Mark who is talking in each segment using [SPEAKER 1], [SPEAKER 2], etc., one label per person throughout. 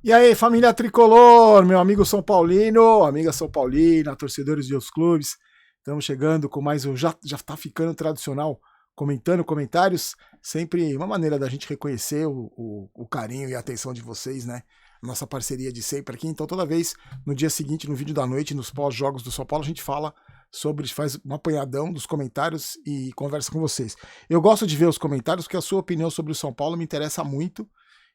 [SPEAKER 1] E aí, família tricolor, meu amigo São Paulino, amiga São Paulina, torcedores de outros clubes. Estamos chegando com mais um. Já tá ficando tradicional, comentando comentários. Sempre uma maneira da gente reconhecer o carinho e a atenção de vocês, né? Nossa parceria de sempre aqui. Então, toda vez, no dia seguinte, no vídeo da noite, nos pós-jogos do São Paulo, a gente fala sobre, faz um apanhadão dos comentários e conversa com vocês. Eu gosto de ver os comentários porque a sua opinião sobre o São Paulo me interessa muito.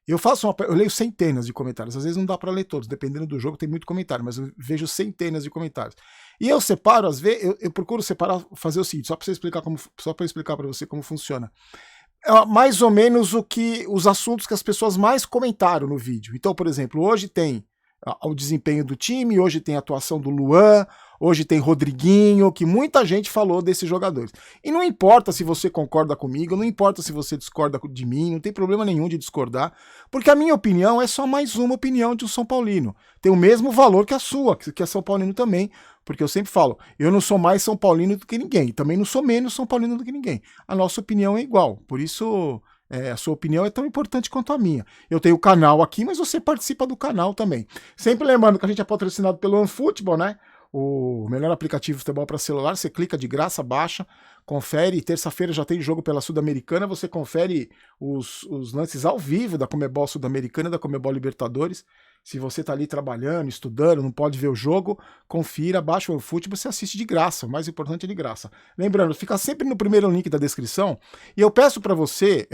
[SPEAKER 1] Eu leio centenas de comentários, às vezes não dá para ler todos, dependendo do jogo tem muito comentário, mas eu vejo centenas de comentários. E eu separo, às vezes, eu procuro separar, fazer o seguinte, só para explicar para você como funciona. Mais ou menos os assuntos que as pessoas mais comentaram no vídeo. Então, por exemplo, hoje tem o desempenho do time, hoje tem a atuação do Luan, hoje tem Rodriguinho, que muita gente falou desses jogadores. E não importa se você concorda comigo, não importa se você discorda de mim, não tem problema nenhum de discordar, porque a minha opinião é só mais uma opinião de um São Paulino. Tem o mesmo valor que a sua, que é São Paulino também, porque eu sempre falo, eu não sou mais São Paulino do que ninguém, também não sou menos São Paulino do que ninguém. A nossa opinião é igual, por isso a sua opinião é tão importante quanto a minha. Eu tenho o canal aqui, mas você participa do canal também. Sempre lembrando que a gente é patrocinado pelo OneFootball, né? O melhor aplicativo de futebol para celular. Você clica de graça, baixa, confere. Terça-feira já tem jogo pela Sul-Americana. Você confere os lances ao vivo da Comebol Sul-Americana e da Comebol Libertadores. Se você está ali trabalhando, estudando, não pode ver o jogo, confira, baixa o OneFootball, você assiste de graça. O mais importante é de graça. Lembrando, fica sempre no primeiro link da descrição. E eu peço para você,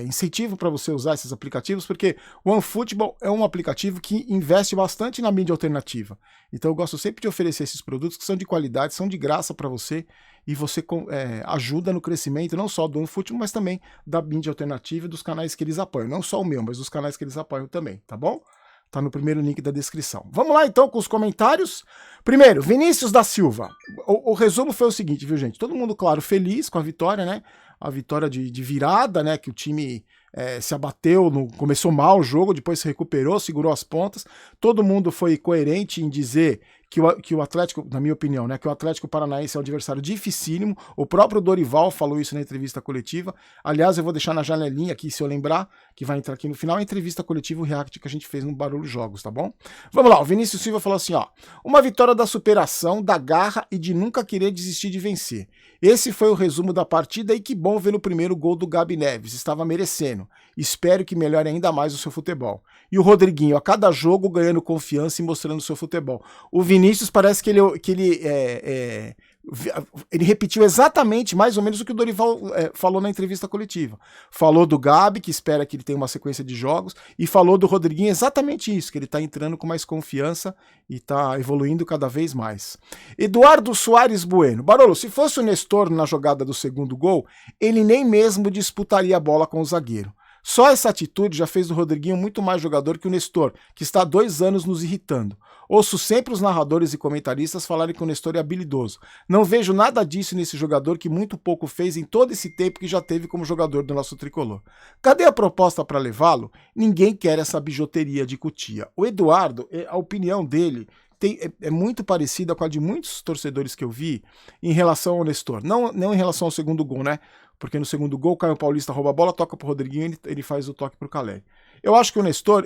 [SPEAKER 1] incentivo para você usar esses aplicativos, porque o OneFootball é um aplicativo que investe bastante na mídia alternativa. Então eu gosto sempre de oferecer esses produtos que são de qualidade, são de graça para você, e você ajuda no crescimento não só do OneFootball, mas também da mídia alternativa e dos canais que eles apoiam. Não só o meu, mas dos canais que eles apoiam também, tá bom? Tá no primeiro link da descrição. Vamos lá então com os comentários. Primeiro, Vinícius da Silva. O resumo foi o seguinte, viu, gente? Todo mundo, claro, feliz com a vitória, né? A vitória de virada, né? Que o time se abateu, começou mal o jogo, depois se recuperou, segurou as pontas. Todo mundo foi coerente em dizer que o Atlético, na minha opinião, né, que o Atlético Paranaense é um adversário dificílimo. O próprio Dorival falou isso na entrevista coletiva. Aliás, eu vou deixar na janelinha aqui, se eu lembrar, que vai entrar aqui no final, a entrevista coletiva, o react que a gente fez no Barulho Jogos, tá bom? Vamos lá, o Vinícius Silva falou assim, ó: uma vitória da superação, da garra e de nunca querer desistir de vencer. Esse foi o resumo da partida e que bom ver o primeiro gol do Gabi Neves, estava merecendo. Espero que melhore ainda mais o seu futebol. E o Rodriguinho, a cada jogo ganhando confiança e mostrando o seu futebol. O Vinícius parece que ele repetiu exatamente, mais ou menos, o que o Dorival falou na entrevista coletiva. Falou do Gabi, que espera que ele tenha uma sequência de jogos, e falou do Rodriguinho exatamente isso, que ele está entrando com mais confiança e está evoluindo cada vez mais. Eduardo Soares Bueno. Barolo, se fosse o Nestor na jogada do segundo gol, ele nem mesmo disputaria a bola com o zagueiro. Só essa atitude já fez do Rodriguinho muito mais jogador que o Nestor, que está há 2 anos nos irritando. Ouço sempre os narradores e comentaristas falarem que o Nestor é habilidoso. Não vejo nada disso nesse jogador que muito pouco fez em todo esse tempo que já teve como jogador do nosso tricolor. Cadê a proposta para levá-lo? Ninguém quer essa bijuteria de Cutia. O Eduardo, a opinião dele é muito parecida com a de muitos torcedores que eu vi em relação ao Nestor. Não em relação ao segundo gol, né? Porque no segundo gol o Caio Paulista rouba a bola, toca pro Rodriguinho e ele faz o toque pro Caleri. Eu acho o Nestor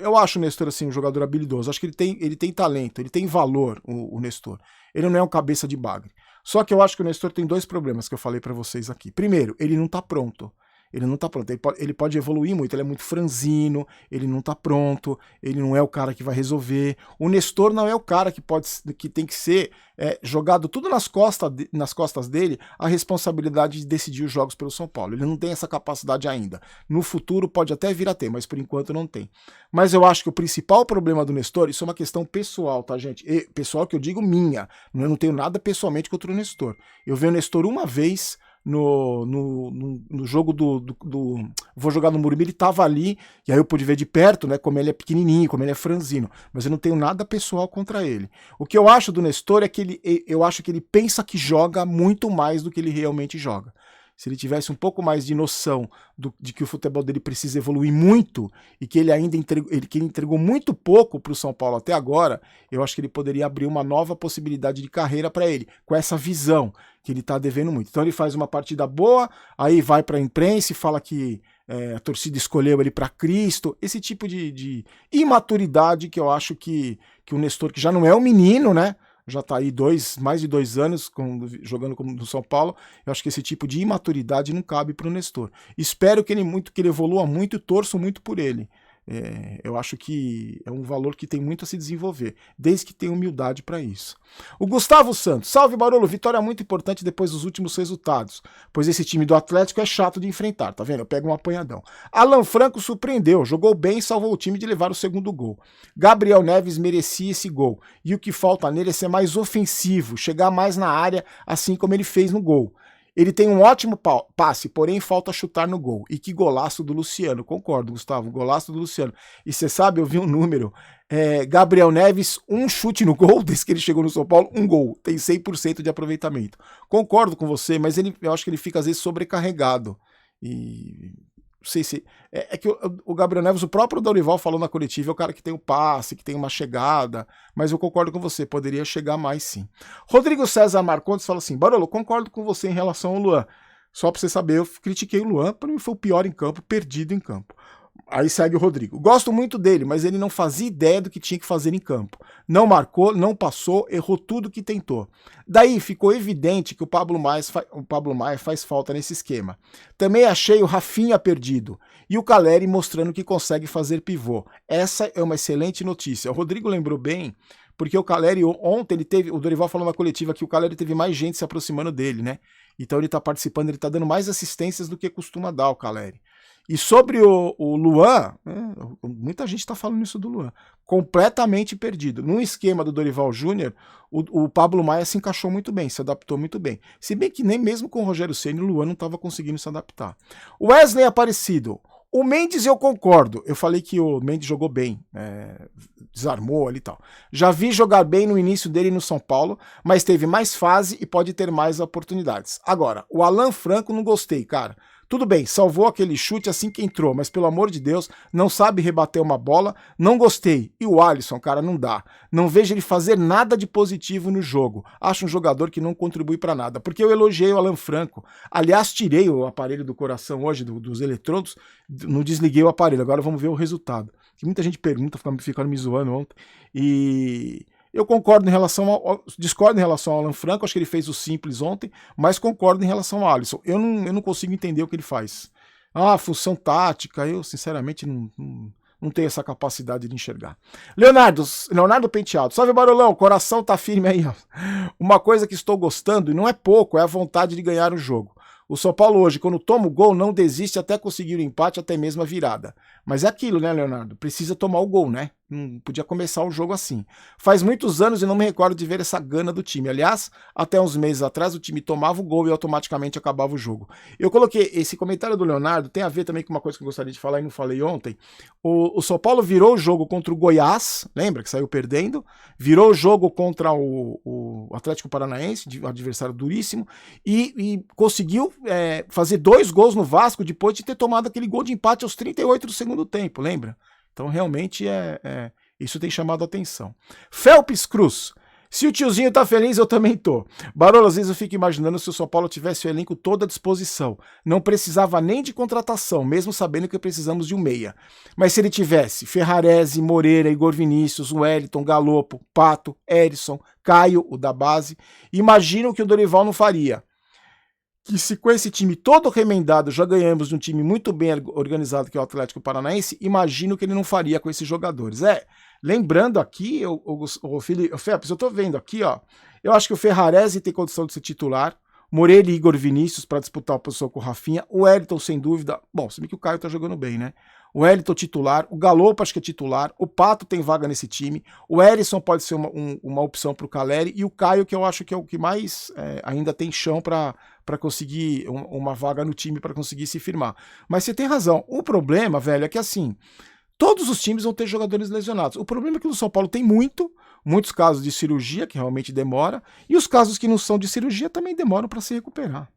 [SPEAKER 1] assim, um jogador habilidoso. Acho que ele tem talento, ele tem valor, o Nestor. Ele não é um cabeça de bagre. Só que eu acho que o Nestor tem 2 problemas que eu falei para vocês aqui. Primeiro, ele não tá pronto. Ele não tá pronto, ele pode evoluir muito, ele é muito franzino, ele não tá pronto, ele não é o cara que vai resolver. O Nestor não é o cara que tem que ser jogado tudo nas costas dele a responsabilidade de decidir os jogos pelo São Paulo. Ele não tem essa capacidade ainda. No futuro pode até vir a ter, mas por enquanto não tem. Mas eu acho que o principal problema do Nestor, isso é uma questão pessoal, tá, gente? Pessoal que eu digo minha, eu não tenho nada pessoalmente contra o Nestor. Eu vi o Nestor uma vez no jogo vou jogar no Morumbi, ele tava ali, e aí eu pude ver de perto, né, como ele é pequenininho, como ele é franzino, mas eu não tenho nada pessoal contra ele. O que eu acho do Nestor é que eu acho que ele pensa que joga muito mais do que ele realmente joga. Se ele tivesse um pouco mais de noção de que o futebol dele precisa evoluir muito e que ele ainda entregou muito pouco para o São Paulo até agora, eu acho que ele poderia abrir uma nova possibilidade de carreira para ele, com essa visão que ele está devendo muito. Então ele faz uma partida boa, aí vai para a imprensa e fala que a torcida escolheu ele para Cristo, esse tipo de imaturidade que eu acho que o Nestor, que já não é um menino, né? Já está aí mais de 2 anos jogando no São Paulo. Eu acho que esse tipo de imaturidade não cabe para o Nestor. Espero que ele evolua muito e torço muito por ele. Eu acho que é um valor que tem muito a se desenvolver, desde que tenha humildade para isso. O Gustavo Santos, salve Barolo, vitória muito importante depois dos últimos resultados, pois esse time do Atlético é chato de enfrentar, tá vendo? Eu pego um apanhadão. Alan Franco surpreendeu, jogou bem e salvou o time de levar o segundo gol. Gabriel Neves merecia esse gol, e o que falta nele é ser mais ofensivo, chegar mais na área, assim como ele fez no gol. Ele tem um ótimo passe, porém falta chutar no gol. E que golaço do Luciano. Concordo, Gustavo, golaço do Luciano. E você sabe, eu vi um número. Gabriel Neves, um chute no gol, desde que ele chegou no São Paulo, um gol. Tem 100% de aproveitamento. Concordo com você, mas eu acho que ele fica às vezes sobrecarregado. E não sei se... É que o Gabriel Neves, o próprio Dorival falou na coletiva, é o cara que tem o passe, que tem uma chegada, mas eu concordo com você, poderia chegar mais sim. Rodrigo César Marcondes fala assim, Barolo, concordo com você em relação ao Luan. Só pra você saber, eu critiquei o Luan, para mim foi o pior em campo, perdido em campo. Aí segue o Rodrigo. Gosto muito dele, mas ele não fazia ideia do que tinha que fazer em campo. Não marcou, não passou, errou tudo que tentou. Daí ficou evidente que o Pablo Maia faz falta nesse esquema. Também achei o Rafinha perdido e o Caleri mostrando que consegue fazer pivô. Essa é uma excelente notícia. O Rodrigo lembrou bem, porque o Caleri ontem, o Dorival falou na coletiva que o Caleri teve mais gente se aproximando dele, né? Então ele tá participando, ele tá dando mais assistências do que costuma dar o Caleri. E sobre o Luan, muita gente está falando isso do Luan, completamente perdido. No esquema do Dorival Júnior, o Pablo Maia se encaixou muito bem, se adaptou muito bem. Se bem que nem mesmo com o Rogério Ceni, o Luan não estava conseguindo se adaptar. O Wesley Aparecido, o Mendes eu concordo, eu falei que o Mendes jogou bem, desarmou ali e tal. Já vi jogar bem no início dele no São Paulo, mas teve mais fase e pode ter mais oportunidades. Agora, o Alan Franco não gostei, cara. Tudo bem, salvou aquele chute assim que entrou, mas pelo amor de Deus, não sabe rebater uma bola, não gostei. E o Alisson, cara, não dá. Não vejo ele fazer nada de positivo no jogo. Acho um jogador que não contribui pra nada, porque eu elogiei o Alan Franco. Aliás, tirei o aparelho do coração hoje, dos eletrodos, não desliguei o aparelho, agora vamos ver o resultado. Que muita gente pergunta, ficaram me zoando ontem, e... Eu concordo discordo em relação ao Alan Franco, acho que ele fez o simples ontem, mas concordo em relação ao Alisson. Eu não consigo entender o que ele faz. Função tática, eu sinceramente não tenho essa capacidade de enxergar. Leonardo Penteado, salve Barolão, coração tá firme aí. Ó. Uma coisa que estou gostando, e não é pouco, é a vontade de ganhar o jogo. O São Paulo hoje, quando toma o gol, não desiste até conseguir o empate, até mesmo a virada. Mas é aquilo, né, Leonardo? Precisa tomar o gol, né? Não podia começar o jogo assim. Faz muitos anos e não me recordo de ver essa gana do time. Aliás, até uns meses atrás o time tomava o gol e automaticamente acabava o jogo. Eu coloquei esse comentário do Leonardo, tem a ver também com uma coisa que eu gostaria de falar e não falei ontem. O São Paulo virou o jogo contra o Goiás, lembra que saiu perdendo? Virou o jogo contra o Atlético Paranaense, um adversário duríssimo, e conseguiu fazer 2 gols no Vasco depois de ter tomado aquele gol de empate aos 38 do segundo tempo, lembra? Então realmente isso tem chamado a atenção. Felps Cruz, se o tiozinho tá feliz, eu também tô. Barolo, às vezes eu fico imaginando se o São Paulo tivesse o elenco todo à disposição. Não precisava nem de contratação, mesmo sabendo que precisamos de um meia. Mas se ele tivesse Ferrarese, Moreira, Igor Vinícius, Wellington, Galopo, Pato, Erisson, Caio, o da base, imagina o que o Dorival não faria. Que se com esse time todo remendado já ganhamos de um time muito bem organizado que é o Atlético Paranaense, imagino que ele não faria com esses jogadores. Lembrando aqui, o Felps, eu tô vendo aqui, ó, eu acho que o Ferrarese tem condição de ser titular, Moreira e Igor Vinícius para disputar a posição com o Rafinha, o Wellington sem dúvida, bom, se bem que o Caio tá jogando bem, né? O Wellington titular, o Galopo acho que é titular, o Pato tem vaga nesse time, o Erisson pode ser uma opção para o Caleri e o Caio, que eu acho que é o que mais ainda tem chão para conseguir uma vaga no time, para conseguir se firmar. Mas você tem razão, o problema, velho, é que assim, todos os times vão ter jogadores lesionados. O problema é que no São Paulo tem muitos casos de cirurgia, que realmente demora, e os casos que não são de cirurgia também demoram para se recuperar.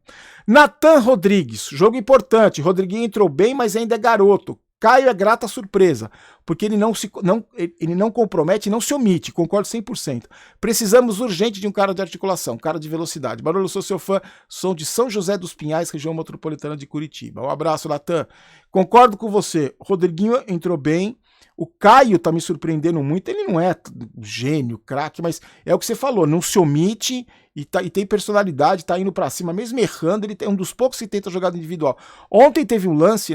[SPEAKER 1] Natan Rodrigues, jogo importante, Rodriguinho entrou bem, mas ainda é garoto. Caio é grata surpresa, porque ele não compromete, não se omite, concordo 100%. Precisamos urgente de um cara de articulação, um cara de velocidade. Barulho, eu sou seu fã, sou de São José dos Pinhais, região metropolitana de Curitiba. Um abraço, Natan. Concordo com você, Rodriguinho entrou bem, o Caio tá me surpreendendo muito, ele não é gênio, craque, mas é o que você falou, não se omite e tem personalidade, tá indo pra cima, mesmo errando, ele é um dos poucos que tenta jogada individual. Ontem teve um lance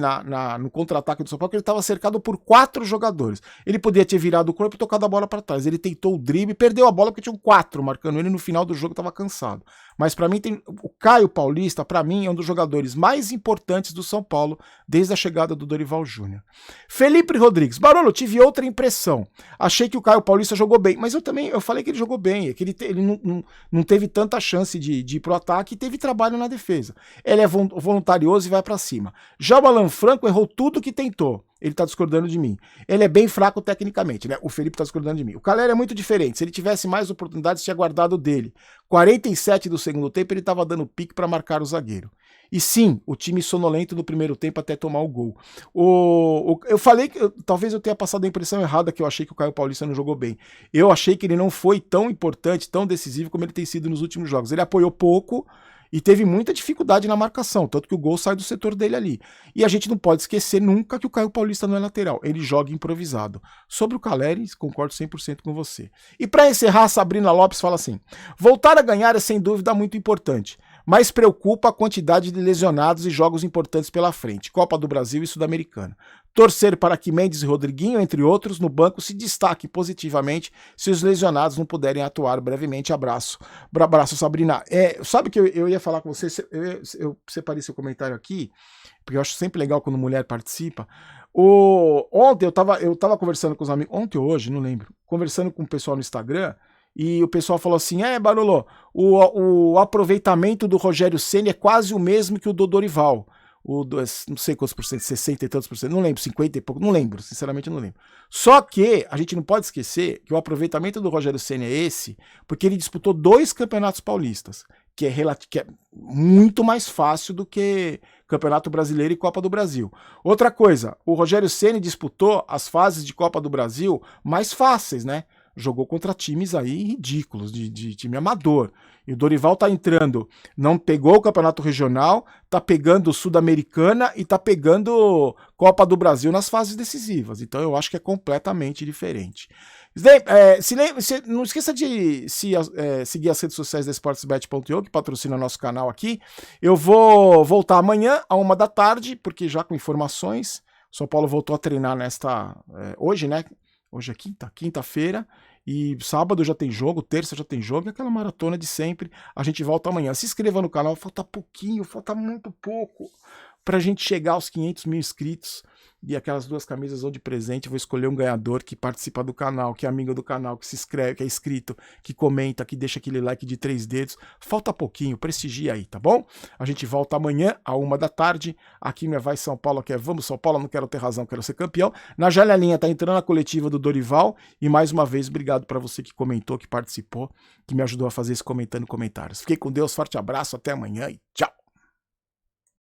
[SPEAKER 1] no contra-ataque do São Paulo que ele estava cercado por 4 jogadores. Ele podia ter virado o corpo e tocado a bola para trás. Ele tentou o drible, perdeu a bola porque tinham 4 marcando ele, no final do jogo estava cansado. Mas para mim, o Caio Paulista, para mim, é um dos jogadores mais importantes do São Paulo desde a chegada do Dorival Júnior. Felipe Rodrigues, Barolo, tive outra impressão. Achei que o Caio Paulista jogou bem, mas eu falei que ele jogou bem, é que ele não teve tanta chance de ir pro ataque e teve trabalho na defesa. Ele é voluntarioso e vai para cima. Já o Alan Franco errou tudo que tentou. Ele tá discordando de mim. Ele é bem fraco tecnicamente, né? O Felipe tá discordando de mim. O Calera é muito diferente. Se ele tivesse mais oportunidades, tinha guardado dele. 47 do segundo tempo, ele tava dando pique para marcar o zagueiro. E sim, o time sonolento no primeiro tempo até tomar o gol. Eu falei que talvez eu tenha passado a impressão errada que eu achei que o Caio Paulista não jogou bem. Eu achei que ele não foi tão importante, tão decisivo como ele tem sido nos últimos jogos. Ele apoiou pouco e teve muita dificuldade na marcação, tanto que o gol sai do setor dele ali. E a gente não pode esquecer nunca que o Caio Paulista não é lateral, ele joga improvisado. Sobre o Caleri, concordo 100% com você. E para encerrar, a Sabrina Lopes fala assim: voltar a ganhar é sem dúvida muito importante, mas preocupa a quantidade de lesionados e jogos importantes pela frente, Copa do Brasil e Sul-Americana. Torcer para que Mendes e Rodriguinho, entre outros, no banco se destaquem positivamente se os lesionados não puderem atuar brevemente. Abraço. Abraço, Sabrina. Sabe que eu ia falar com você, eu separei seu comentário aqui, porque eu acho sempre legal quando mulher participa. Ontem eu tava conversando com os amigos, ontem ou hoje, não lembro, conversando com o pessoal no Instagram, e o pessoal falou assim: Barolo, o aproveitamento do Rogério Ceni é quase o mesmo que o do Dorival. Não sei quantos por cento, 60 e tantos por cento, não lembro, 50 e pouco, não lembro, sinceramente não lembro. Só que a gente não pode esquecer que o aproveitamento do Rogério Ceni é esse, porque ele disputou 2 campeonatos paulistas, que é muito mais fácil do que Campeonato Brasileiro e Copa do Brasil. Outra coisa, o Rogério Ceni disputou as fases de Copa do Brasil mais fáceis, né? Jogou contra times aí ridículos, de time amador. E o Dorival tá entrando, não pegou o Campeonato Regional, tá pegando Sul-Americana e tá pegando Copa do Brasil nas fases decisivas. Então eu acho que é completamente diferente. Não esqueça de seguir as redes sociais da Sportsbet.io, que patrocina nosso canal aqui. Eu vou voltar amanhã, à 1 da tarde, porque já com informações, São Paulo voltou a treinar hoje, né? Hoje é quinta-feira, e sábado já tem jogo, terça já tem jogo, aquela maratona de sempre. A gente volta amanhã. Se inscreva no canal, falta pouquinho, falta muito pouco pra gente chegar aos 500 mil inscritos. E aquelas 2 camisas ou de presente, eu vou escolher um ganhador que participa do canal, que é amigo do canal, que se inscreve, que é inscrito, que comenta, que deixa aquele like de 3 dedos. Falta pouquinho, prestigia aí, tá bom? A gente volta amanhã, à 1 da tarde. Aqui não é Vai São Paulo, aqui é Vamos São Paulo, não quero ter razão, quero ser campeão. Na janelinha tá entrando a coletiva do Dorival. E mais uma vez, obrigado para você que comentou, que participou, que me ajudou a fazer esse comentando comentários. Fiquei com Deus, forte abraço, até amanhã e tchau!